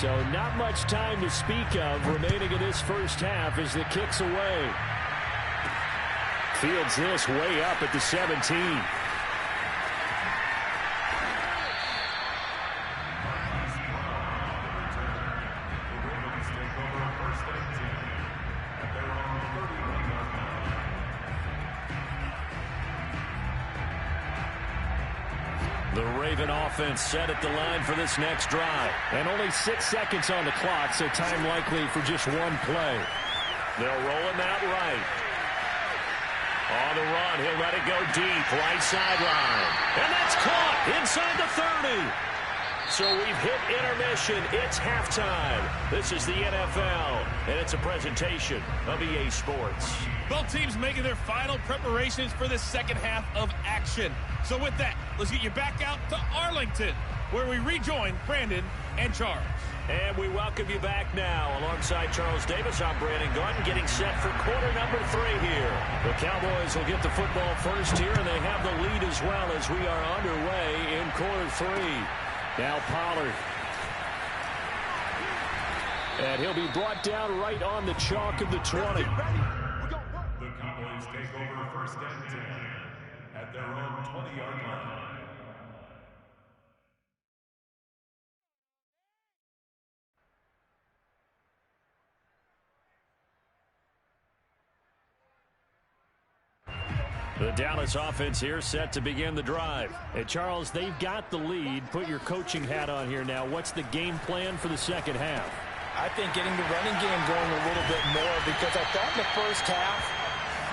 So not much time to speak of remaining in this first half as the kick's away. Fields this way up at the 17. The Raven offense set at the line for this next drive. And only 6 seconds on the clock, so time likely for just one play. They'll roll him out right. On the run, he'll let it go deep, right sideline. And that's caught inside the 30. So we've hit intermission. It's halftime. This is the NFL, and it's a presentation of EA Sports. Both teams making their final preparations for the second half of action. So with that, let's get you back out to Arlington, where we rejoin Brandon and Charles. And we welcome you back now. Alongside Charles Davis, I'm Brandon Gunn, getting set for quarter number 3 here. The Cowboys will get the football first here, and they have the lead as well as we are underway in quarter 3. Now Pollard. And he'll be brought down right on the chalk of the 20. The Cowboys take over first and 10 at their own 20-yard line. The Dallas offense here set to begin the drive. Hey, Charles, they've got the lead. Put your coaching hat on here now. What's the game plan for the second half? I think getting the running game going a little bit more, because I thought in the first half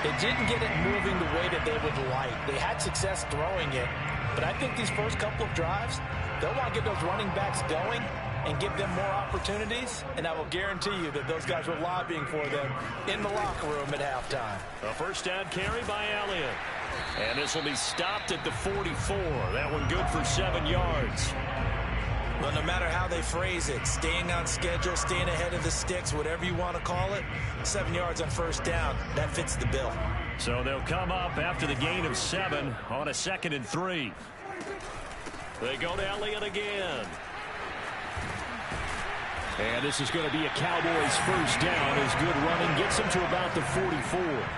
they didn't get it moving the way that they would like. They had success throwing it, but I think these first couple of drives, they'll want to get those running backs going and give them more opportunities, and I will guarantee you that those guys were lobbying for them in the locker room at halftime. A first down carry by Elliott. And this will be stopped at the 44. That one good for 7 yards. Well, no matter how they phrase it, staying on schedule, staying ahead of the sticks, whatever you want to call it, 7 yards on first down, that fits the bill. So they'll come up after the gain of 7 on a 2nd and 3. They go to Elliott again. And this is going to be a Cowboys first down as good running gets them to about the 44.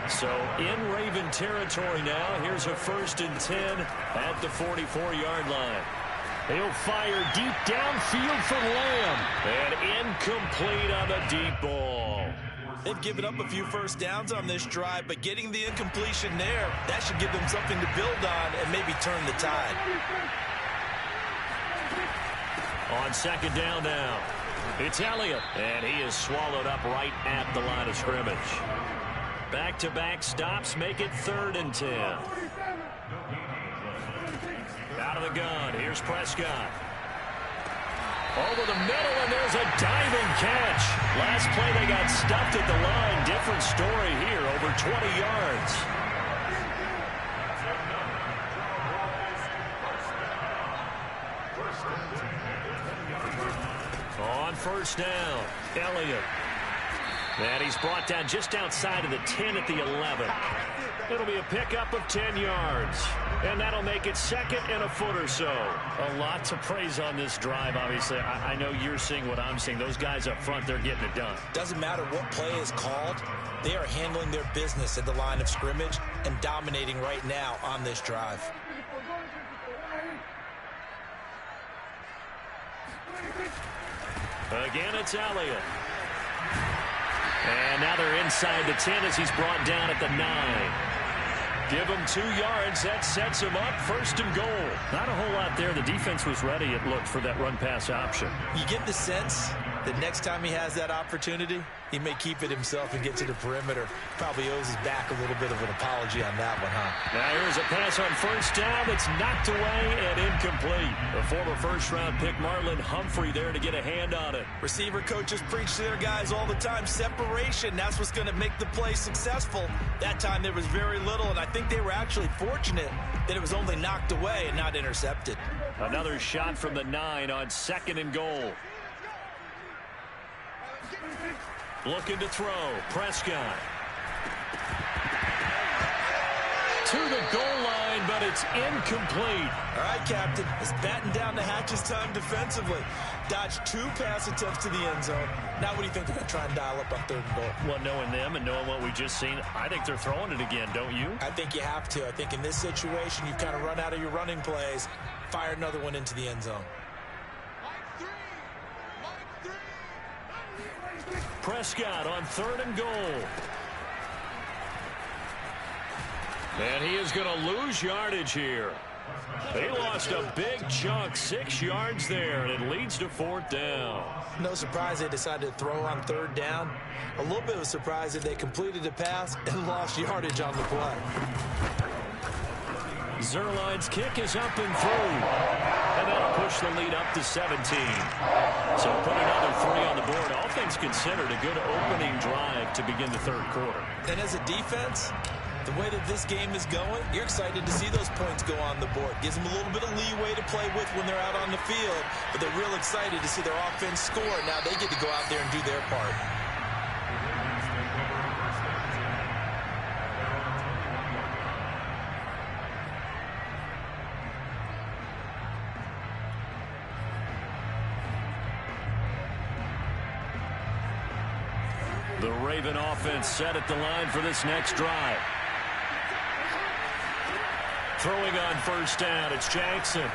So in Raven territory now, here's a 1st and 10 at the 44-yard line. He'll fire deep downfield for Lamb. And incomplete on the deep ball. They've given up a few first downs on this drive, but getting the incompletion there, that should give them something to build on and maybe turn the tide. On 2nd down now, it's Elliott, and he is swallowed up right at the line of scrimmage. Back-to-back stops make it 3rd and 10. Out of the gun, here's Prescott. Over the middle, and there's a diving catch. Last play, they got stuffed at the line. Different story here, over 20 yards. On first down, Elliott. And he's brought down just outside of the 10 at the 11. It'll be a pickup of 10 yards. And that'll make it 2nd and a foot or so. A lot to praise on this drive, obviously. I know you're seeing what I'm seeing. Those guys up front, they're getting it done. Doesn't matter what play is called. They are handling their business at the line of scrimmage and dominating right now on this drive. Again, it's Elliott. And now they're inside the 10 as he's brought down at the 9. Give him 2 yards. That sets him up 1st and goal. Not a whole lot there. The defense was ready, it looked, for that run-pass option. You get the sense that next time he has that opportunity, he may keep it himself and get to the perimeter. Probably owes his back a little bit of an apology on that one, huh? Now here's a pass on first down that's knocked away and incomplete. The former first-round pick Marlon Humphrey there to get a hand on it. Receiver coaches preach to their guys all the time. Separation, that's what's going to make the play successful. That time there was very little, and I think they were actually fortunate that it was only knocked away and not intercepted. Another shot from the 9 on 2nd and goal. Looking to throw. Prescott. To the goal line, but but it's incomplete. All right, Captain. It's batten down the hatches time defensively. Dodged 2 pass attempts to the end zone. Now what do you think they're going to try and dial up on 3rd and goal? Well, knowing them and knowing what we just seen, I think they're throwing it again, don't you? I think you have to. I think in this situation, you've kind of run out of your running plays. Fire another one into the end zone. Prescott on 3rd and goal. And he is going to lose yardage here. They lost a big chunk, 6 yards there, and it leads to 4th down. No surprise they decided to throw on 3rd down. A little bit of a surprise that they completed the pass and lost yardage on the play. Zerline's kick is up and through. And that'll push the lead up to 17. So put another 3 on the board. All things considered, a good opening drive to begin the 3rd quarter. And as a defense, the way that this game is going, you're excited to see those points go on the board. Gives them a little bit of leeway to play with when they're out on the field. But they're real excited to see their offense score. Now they get to go out there and do their part. The Raven offense set at the line for this next drive. Throwing on 1st down, it's Jackson.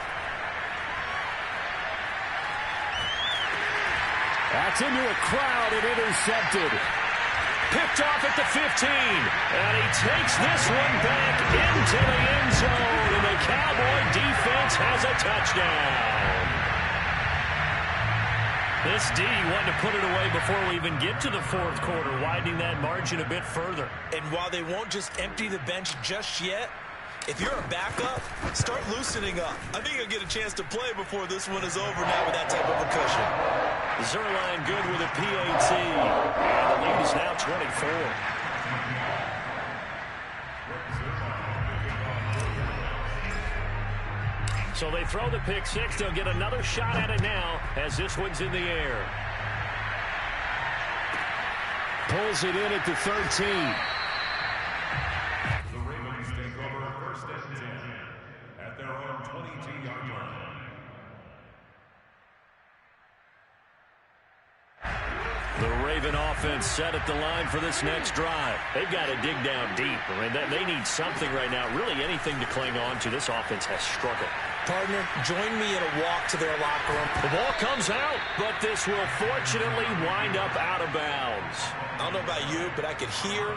That's into a crowd and intercepted. Picked off at the 15. And he takes this one back into the end zone. And the Cowboy defense has a touchdown. This D wanted to put it away before we even get to the 4th quarter, widening that margin a bit further. And while they won't just empty the bench just yet, if you're a backup, start loosening up. I think you'll get a chance to play before this one is over now with that type of a cushion. Zerline good with a PAT. And the lead is now 24. So they throw the pick 6. They'll get another shot at it now as this one's in the air. Pulls it in at the 13. At their own 22-yard line. The Raven offense set at the line for this next drive. They've got to dig down deep. I mean, they need something right now, really anything to cling on to. This offense has struggled. Partner, join me in a walk to their locker room. The ball comes out, but this will fortunately wind up out of bounds. I don't know about you, but I could hear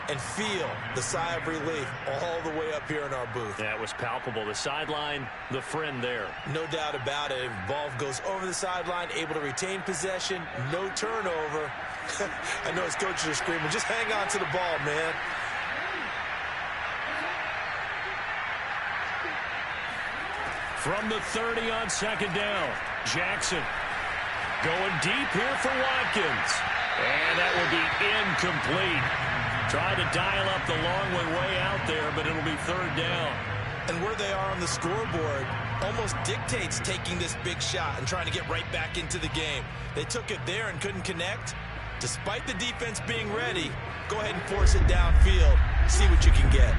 and feel the sigh of relief all the way up here in our booth. That was palpable. The sideline, the friend there. No doubt about it. Ball goes over the sideline, able to retain possession, no turnover. I know his coaches are screaming, just hang on to the ball, man. From the 30 on 2nd down, Jackson going deep here for Watkins. And that will be incomplete. Trying to dial up the long one way out there, but it'll be 3rd down. And where they are on the scoreboard almost dictates taking this big shot and trying to get right back into the game. They took it there and couldn't connect. Despite the defense being ready, go ahead and force it downfield. See what you can get.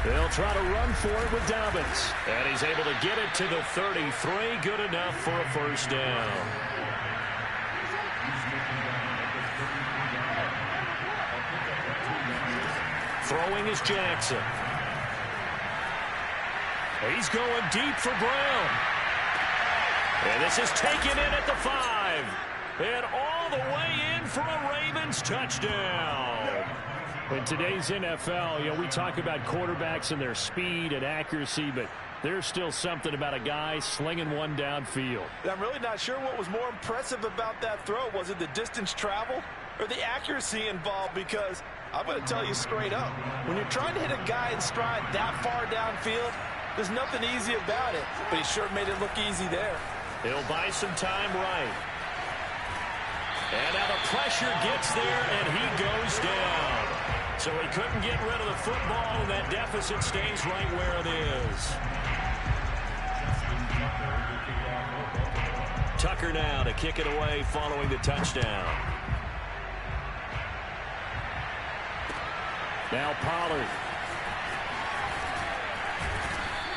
They'll try to run for it with Dobbins. And he's able to get it to the 33. Good enough for a 1st down. Throwing is Jackson. He's going deep for Brown. And this is taken in at the 5. And all the way in for a Ravens touchdown. In today's NFL, we talk about quarterbacks and their speed and accuracy, but there's still something about a guy slinging one downfield. I'm really not sure what was more impressive about that throw. Was it the distance travel or the accuracy involved? Because I'm going to tell you straight up, when you're trying to hit a guy in stride that far downfield, there's nothing easy about it. But he sure made it look easy there. He'll buy some time right. And now the pressure gets there, and he goes down. So he couldn't get rid of the football, and that deficit stays right where it is. Tucker now to kick it away following the touchdown. Now Pollard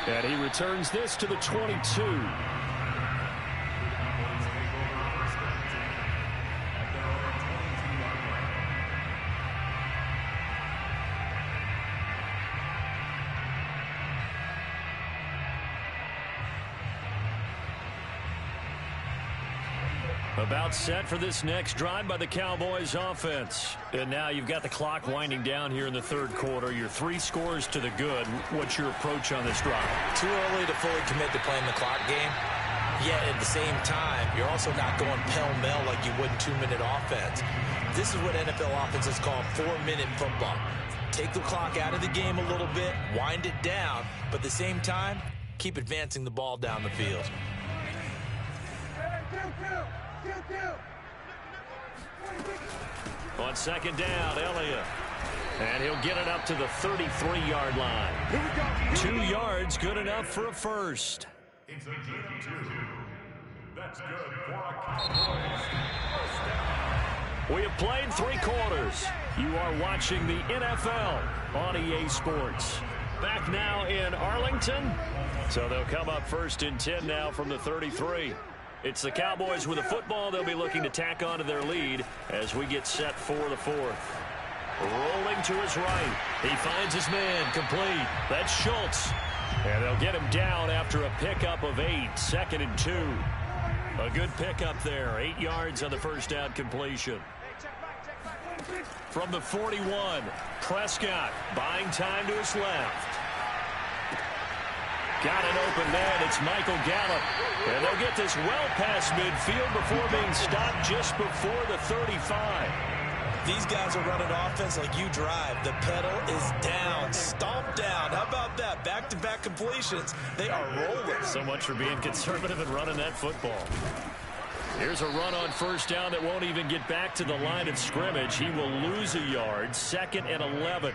And he returns this to the 22. About set for this next drive by the Cowboys offense. And now you've got the clock winding down here in the third quarter. Your 3 scores to the good. What's your approach on this drive? Too early to fully commit to playing the clock game. Yet at the same time, you're also not going pell-mell like you would in 2-minute offense. This is what NFL offenses call 4-minute football. Take the clock out of the game a little bit, wind it down, but at the same time, keep advancing the ball down the field. On second down, Elliott. And he'll get it up to the 33-yard line. 2 yards, good enough for a first. It's a good 2. That's good for a Cowboys first down. We have played 3 quarters. You are watching the NFL on EA Sports. Back now in Arlington. So they'll come up first and 10 now from the 33. It's the Cowboys with the football. They'll be looking to tack on to their lead as we get set for the 4th. Rolling to his right. He finds his man complete. That's Schultz. And they'll get him down after a pickup of 8. 2nd and 2. A good pickup there. 8 yards on the first down completion. From the 41, Prescott buying time to his left. Got an open man. It's Michael Gallup. And they'll get this well past midfield before being stopped just before the 35. These guys are running offense like you drive. The pedal is down, stomped down. How about that? Back-to-back completions. They are rolling. So much for being conservative and running that football. Here's a run on first down that won't even get back to the line of scrimmage. He will lose a yard. 2nd and 11.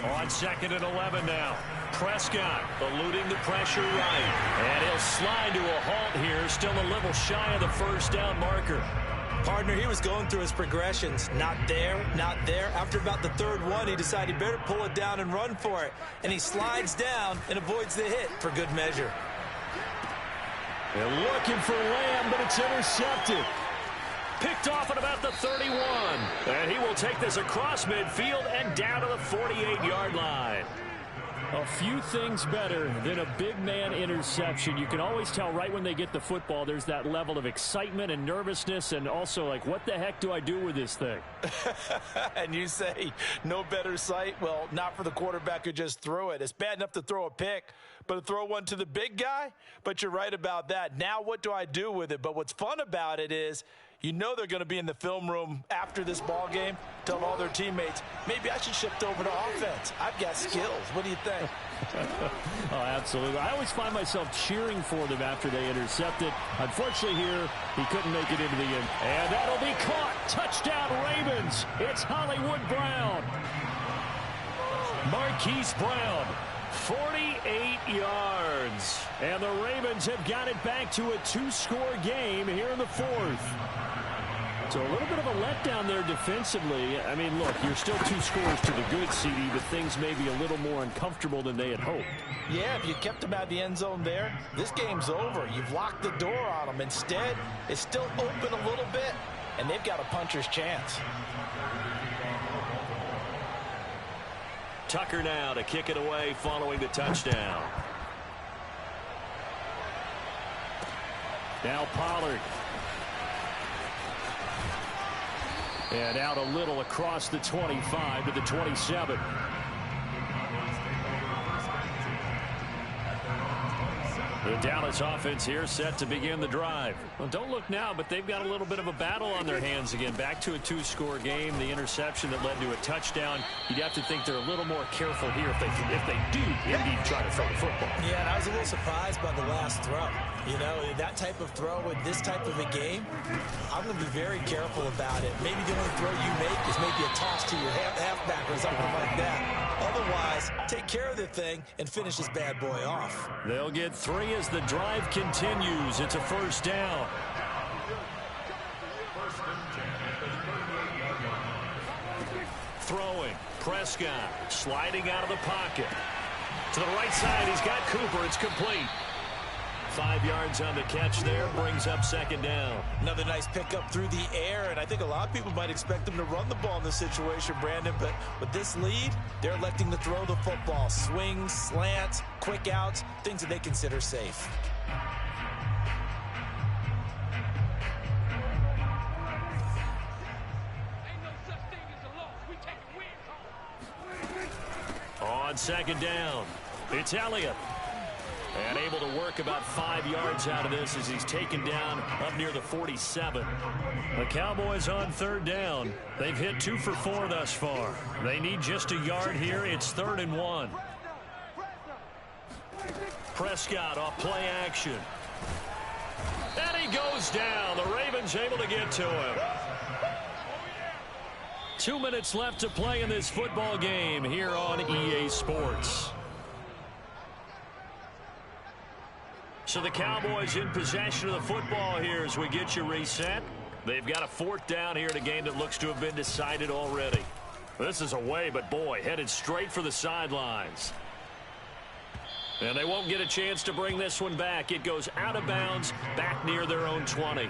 On 2nd and 11 now. Prescott eluding the pressure right. And he'll slide to a halt here. Still a little shy of the first down marker. Partner, he was going through his progressions. Not there, not there. After about the 3rd one, he decided he better pull it down and run for it. And he slides down and avoids the hit for good measure. They're looking for Lamb, but it's intercepted. Picked off at about the 31. And he will take this across midfield and down to the 48-yard line. A few things better than a big man interception. You can always tell right when they get the football, there's that level of excitement and nervousness and also like, what the heck do I do with this thing? And you say, no better sight? Well, not for the quarterback who just threw it. It's bad enough to throw a pick, but to throw one to the big guy? But you're right about that. Now what do I do with it? But what's fun about it is, you know they're going to be in the film room after this ball game, telling all their teammates, maybe I should shift over to offense. I've got skills. What do you think? Oh, absolutely. I always find myself cheering for them after they intercept it. Unfortunately here, he couldn't make it into the end. And that'll be caught. Touchdown Ravens. It's Hollywood Brown. Marquise Brown. 48 yards. And the Ravens have got it back to a 2-score game here in the 4th. So a little bit of a letdown there defensively. I mean, look, you're still 2 scores to the good, CD, but things may be a little more uncomfortable than they had hoped. Yeah, if you kept them out of the end zone there, this game's over. You've locked the door on them. Instead, it's still open a little bit, and they've got a puncher's chance. Tucker now to kick it away following the touchdown. Now Pollard. And out a little across the 25 to the 27. The Dallas offense here set to begin the drive. Well, don't look now, but they've got a little bit of a battle on their hands again. Back to a 2-score game. The interception that led to a touchdown. You'd have to think they're a little more careful here if they do indeed try to throw the football. Yeah, and I was a little surprised by the last throw. You know, that type of throw in this type of a game, I'm going to be very careful about it. Maybe the only throw you make is maybe a toss to your halfback or something like that. Otherwise, take care of the thing and finish this bad boy off. They'll get 3 as the drive continues. It's a first down. Throwing. Prescott sliding out of the pocket. To the right side, he's got Cooper. It's complete. 5 yards on the catch there, brings up second down. Another nice pickup through the air, and I think a lot of people might expect them to run the ball in this situation, Brandon, but with this lead, they're electing to throw the football. Swings, slants, quick outs, things that they consider safe. On second down, it's Elliott. And able to work about 5 yards out of this as he's taken down up near the 47. The Cowboys on third down. They've hit 2 for 4 thus far. They need just a yard here. It's 3rd and 1. Prescott off play action. And he goes down. The Ravens able to get to him. 2 minutes left to play in this football game here on EA Sports. So the Cowboys in possession of the football here as we get you reset. They've got a 4th down here in a game that looks to have been decided already. This is away, but boy, headed straight for the sidelines. And they won't get a chance to bring this one back. It goes out of bounds back near their own 20.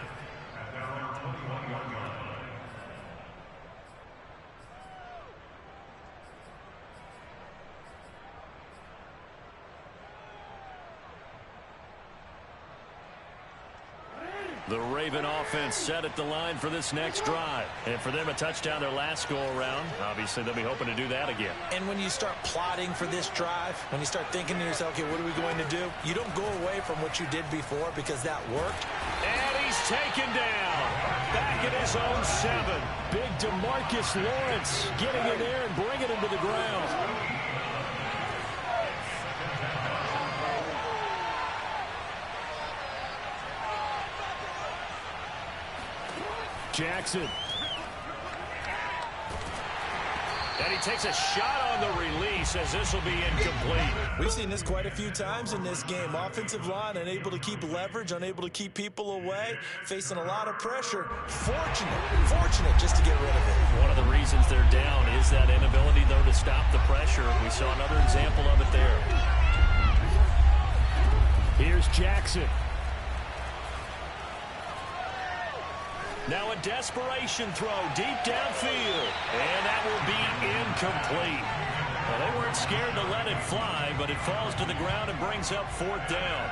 The Raven offense set at the line for this next drive. And for them, a touchdown their last go-around. Obviously, they'll be hoping to do that again. And when you start plotting for this drive, when you start thinking to yourself, okay, what are we going to do? You don't go away from what you did before because that worked. And he's taken down. Back at his own 7. Big DeMarcus Lawrence getting in there and bringing him to the ground. Jackson. And he takes a shot on the release as this will be incomplete. We've seen this quite a few times in this game. Offensive line unable to keep leverage, unable to keep people away, facing a lot of pressure. Fortunate just to get rid of it. One of the reasons they're down is that inability, though, to stop the pressure. We saw another example of it there. Here's Jackson. Now a desperation throw deep downfield. And that will be incomplete. Well, they weren't scared to let it fly, but it falls to the ground and brings up 4th down.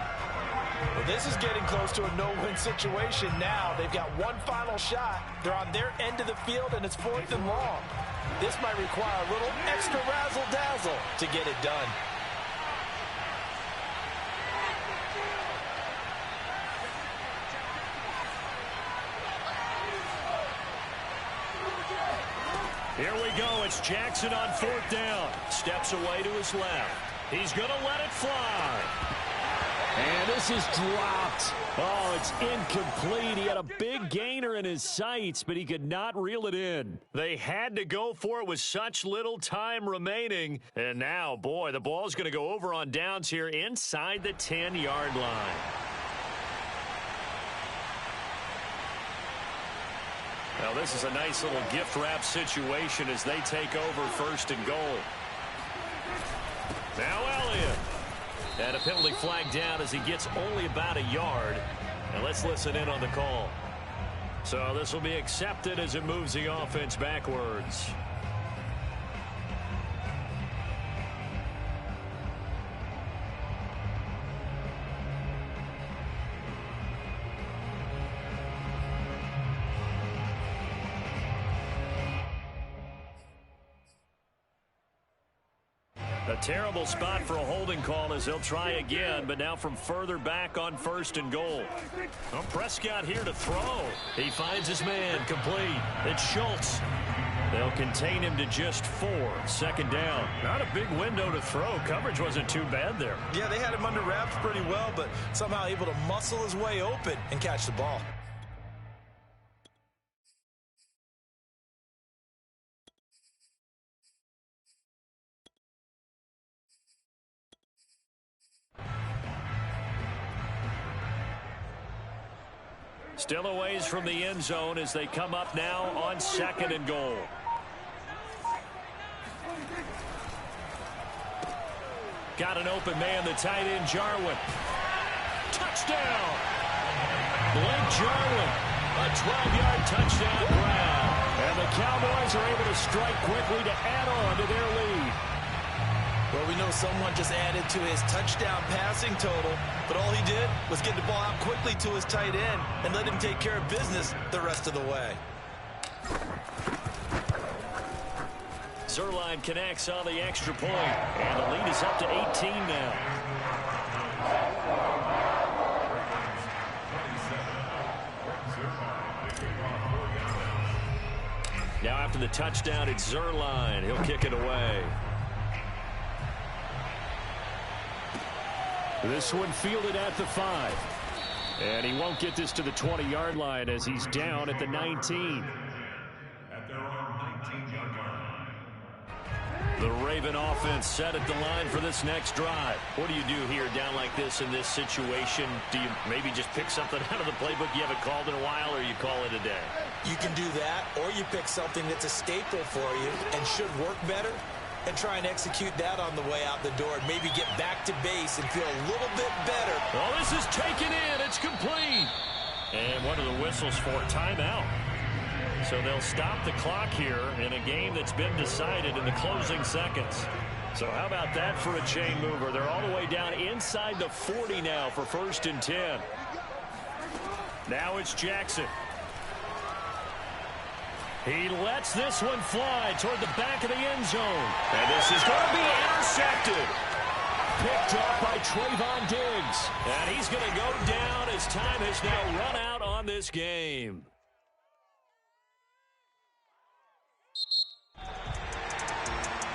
Well, this is getting close to a no-win situation now. They've got one final shot. They're on their end of the field, and it's 4th and long. This might require a little extra razzle-dazzle to get it done. Here we go. It's Jackson on 4th down. Steps away to his left. He's going to let it fly. And this is dropped. Oh, it's incomplete. He had a big gainer in his sights, but he could not reel it in. They had to go for it with such little time remaining. And now, boy, the ball's going to go over on downs here inside the 10-yard line. Now, this is a nice little gift wrap situation as they take over 1st and goal. Now Elliott. And a penalty flag down as he gets only about a yard. And let's listen in on the call. So this will be accepted as it moves the offense backwards. A terrible spot for a holding call as they'll try again, but now from further back on 1st and goal. Well, Prescott here to throw. He finds his man complete. It's Schultz. They'll contain him to just 4. 2nd down. Not a big window to throw. Coverage wasn't too bad there. Yeah, they had him under wraps pretty well, but somehow able to muscle his way open and catch the ball. Still a ways from the end zone as they come up now on 2nd and goal. Got an open man, the tight end, Jarwin. Touchdown! Blake Jarwin, a 12-yard touchdown grab. And the Cowboys are able to strike quickly to add on to their lead. Well, we know someone just added to his touchdown passing total, but all he did was get the ball out quickly to his tight end and let him take care of business the rest of the way. Zerline connects on the extra point, and the lead is up to 18 now. Now after the touchdown, it's Zerline. He'll kick it away. This one fielded at the 5. And he won't get this to the 20-yard line as he's down at the 19. At their own 19-yard line. The Raven offense set at the line for this next drive. What do you do here down like this in this situation? Do you maybe just pick something out of the playbook you haven't called in a while, or you call it a day? You can do that, or you pick something that's a staple for you and should work better and try and execute that on the way out the door and maybe get back to base and feel a little bit better. Oh, this is taken in. It's complete. And what are the whistles for? Timeout. So they'll stop the clock here in a game that's been decided in the closing seconds. So how about that for a chain mover? They're all the way down inside the 40 now for 1st and 10. Now it's Jackson. He lets this one fly toward the back of the end zone. And this is going to be intercepted. Picked up by Trayvon Diggs. And he's going to go down as time has now run out on this game.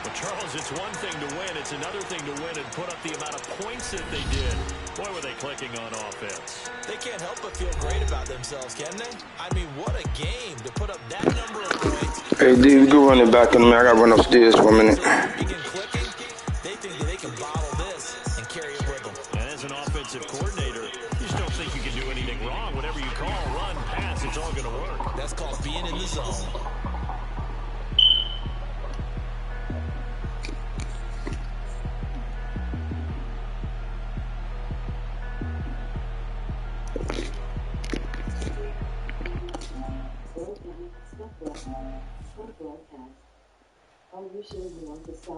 Well, Charles, it's one thing to win. It's another thing to win and put up the amount of points that they did. Boy, were they clicking on offense. They can't help but feel great about themselves, can they? I mean, what a game to put up that number of points. Hey, D, you go run it back in a minute. I got to run upstairs for a minute. Begin clicking. They think that they can bottle this and carry it with them. And as an offensive coordinator, you just don't think you can do anything wrong. Whatever you call, run, pass, it's all going to work. That's called being in the zone. Broadcast. Are you sure you want to stop?